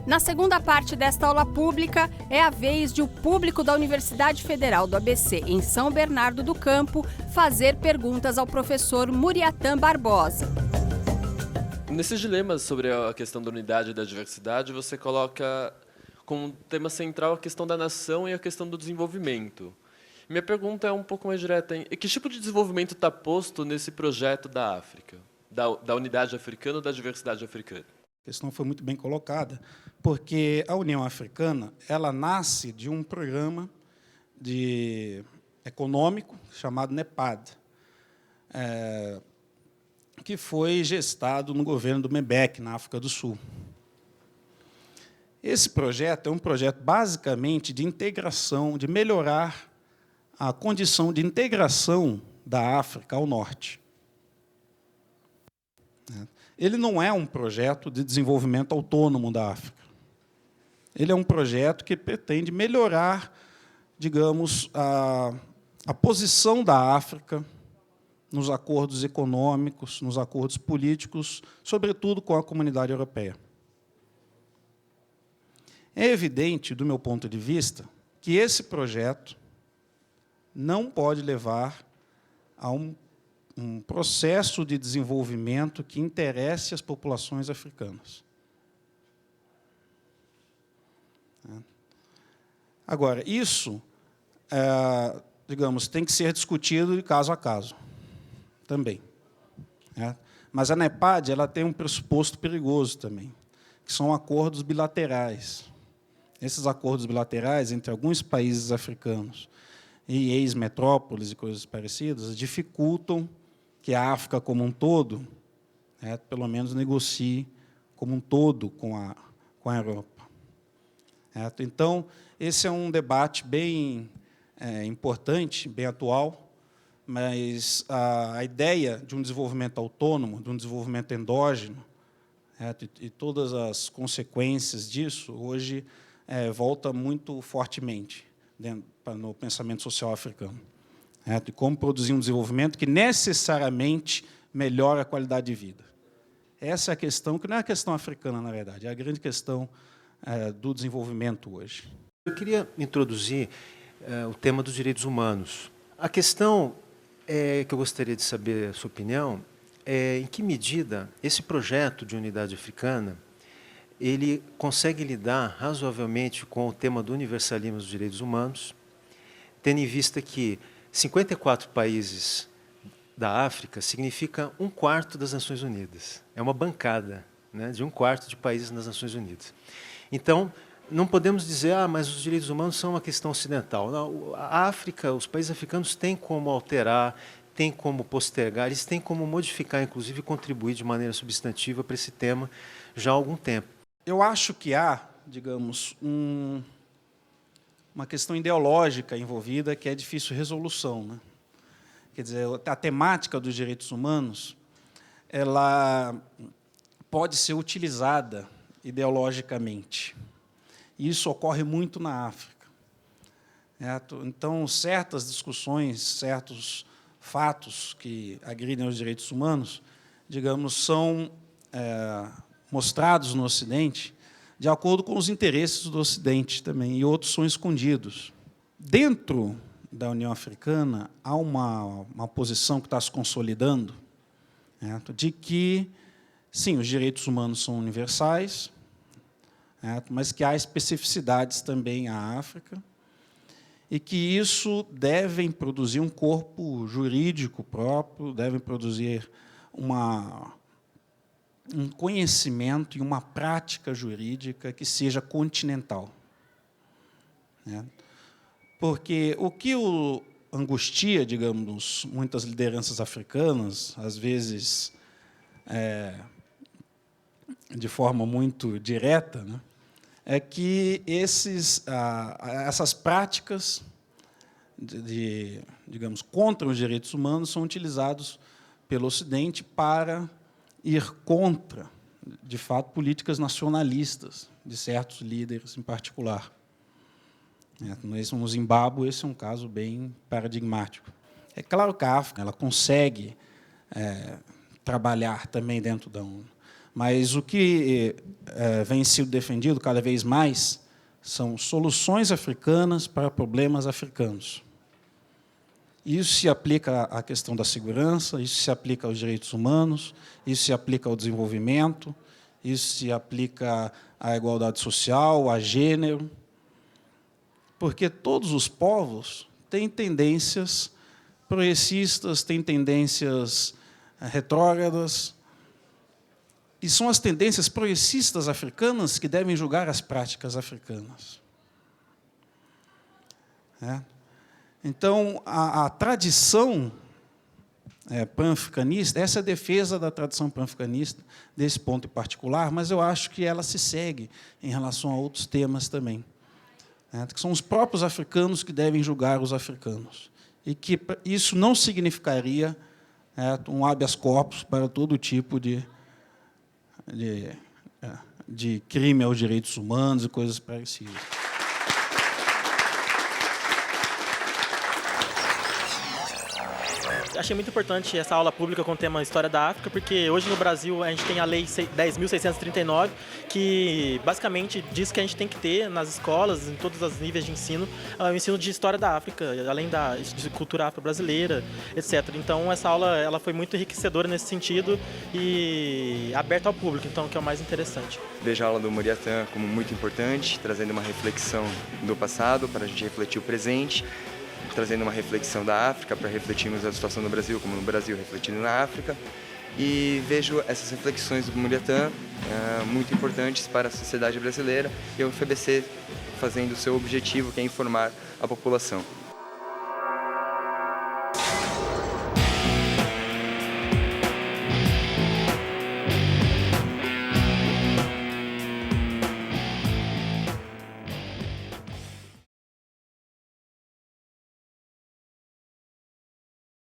Na segunda parte desta aula pública, é a vez de o público da Universidade Federal do ABC, em São Bernardo do Campo, fazer perguntas ao professor Muriatã Barbosa. Nesses dilemas sobre a questão da unidade e da diversidade, você coloca como tema central a questão da nação e a questão do desenvolvimento. Minha pergunta é um pouco mais direta. Que tipo de desenvolvimento está posto nesse projeto da África, da unidade africana ou da diversidade africana? A questão foi muito bem colocada, porque a União Africana ela nasce de um programa econômico chamado NEPAD, que foi gestado no governo do Mebek, na África do Sul. Esse projeto é um projeto, basicamente, de integração, de melhorar a condição de integração da África ao norte. Ele não é um projeto de desenvolvimento autônomo da África. Ele é um projeto que pretende melhorar, digamos, a posição da África nos acordos econômicos, nos acordos políticos, sobretudo com a comunidade europeia. É evidente, do meu ponto de vista, que esse projeto não pode levar a um processo de desenvolvimento que interesse as populações africanas. Agora, isso, digamos, tem que ser discutido de caso a caso, também. Mas a NEPAD ela tem um pressuposto perigoso também, que são acordos bilaterais. Esses acordos bilaterais entre alguns países africanos e ex-metrópoles e coisas parecidas dificultam que a África como um todo, pelo menos, negocie como um todo com a Europa. Então, esse é um debate bem importante, bem atual, mas a ideia de um desenvolvimento autônomo, de um desenvolvimento endógeno, e todas as consequências disso, hoje, volta muito fortemente no pensamento social africano. De como produzir um desenvolvimento que necessariamente melhora a qualidade de vida. Essa é a questão, que não é a questão africana, na verdade, é a grande questão do desenvolvimento hoje. Eu queria introduzir o tema dos direitos humanos. A questão que eu gostaria de saber a sua opinião é em que medida esse projeto de unidade africana ele consegue lidar razoavelmente com o tema do universalismo dos direitos humanos, tendo em vista que 54 países da África significa 1/4 das Nações Unidas. É uma bancada, né, de 1/4 de países nas Nações Unidas. Então, não podemos dizer, mas os direitos humanos são uma questão ocidental. Não, a África, os países africanos têm como alterar, têm como postergar, eles têm como modificar, inclusive contribuir de maneira substantiva para esse tema já há algum tempo. Eu acho que há, digamos, uma questão ideológica envolvida que é difícil resolução, né? Quer dizer, a temática dos direitos humanos ela pode ser utilizada ideologicamente. E isso ocorre muito na África. Então, certas discussões, certos fatos que agridem os direitos humanos, digamos, são mostrados no Ocidente de acordo com os interesses do Ocidente também, e outros são escondidos. Dentro da União Africana, há uma posição que está se consolidando, de que, sim, os direitos humanos são universais, mas que há especificidades também à África, e que isso devem produzir um corpo jurídico próprio, devem produzir um conhecimento e uma prática jurídica que seja continental. Porque o que angustia, digamos, muitas lideranças africanas, às vezes de forma muito direta, né, é que essas práticas digamos, contra os direitos humanos são utilizados pelo Ocidente para ir contra, de fato, políticas nacionalistas de certos líderes em particular. No Zimbábue, esse é um caso bem paradigmático. É claro que a África ela consegue trabalhar também dentro da ONU, Mas o que vem sendo defendido cada vez mais são soluções africanas para problemas africanos. Isso se aplica à questão da segurança, isso se aplica aos direitos humanos, isso se aplica ao desenvolvimento, isso se aplica à igualdade social, a gênero, porque todos os povos têm tendências progressistas, têm tendências retrógradas, e são as tendências progressistas africanas que devem julgar as práticas africanas. Então, a tradição pan-africanista, essa é a defesa da tradição pan-africanista, desse ponto em particular, mas eu acho que ela se segue em relação a outros temas também. Que são os próprios africanos que devem julgar os africanos. E que isso não significaria um habeas corpus para todo tipo de crime aos direitos humanos e coisas parecidas. Achei muito importante essa aula pública com o tema História da África, porque hoje no Brasil a gente tem a Lei 10.639, que basicamente diz que a gente tem que ter nas escolas, em todos os níveis de ensino, o ensino de História da África, além de cultura afro-brasileira, etc. Então essa aula ela foi muito enriquecedora nesse sentido e aberta ao público, então, que é o mais interessante. Vejo a aula do Muriatã como muito importante, trazendo uma reflexão do passado para a gente refletir o presente, trazendo uma reflexão da África para refletirmos a situação do Brasil, como no Brasil refletindo na África. E vejo essas reflexões do Muriatã muito importantes para a sociedade brasileira e o UFABC fazendo o seu objetivo, que é informar a população.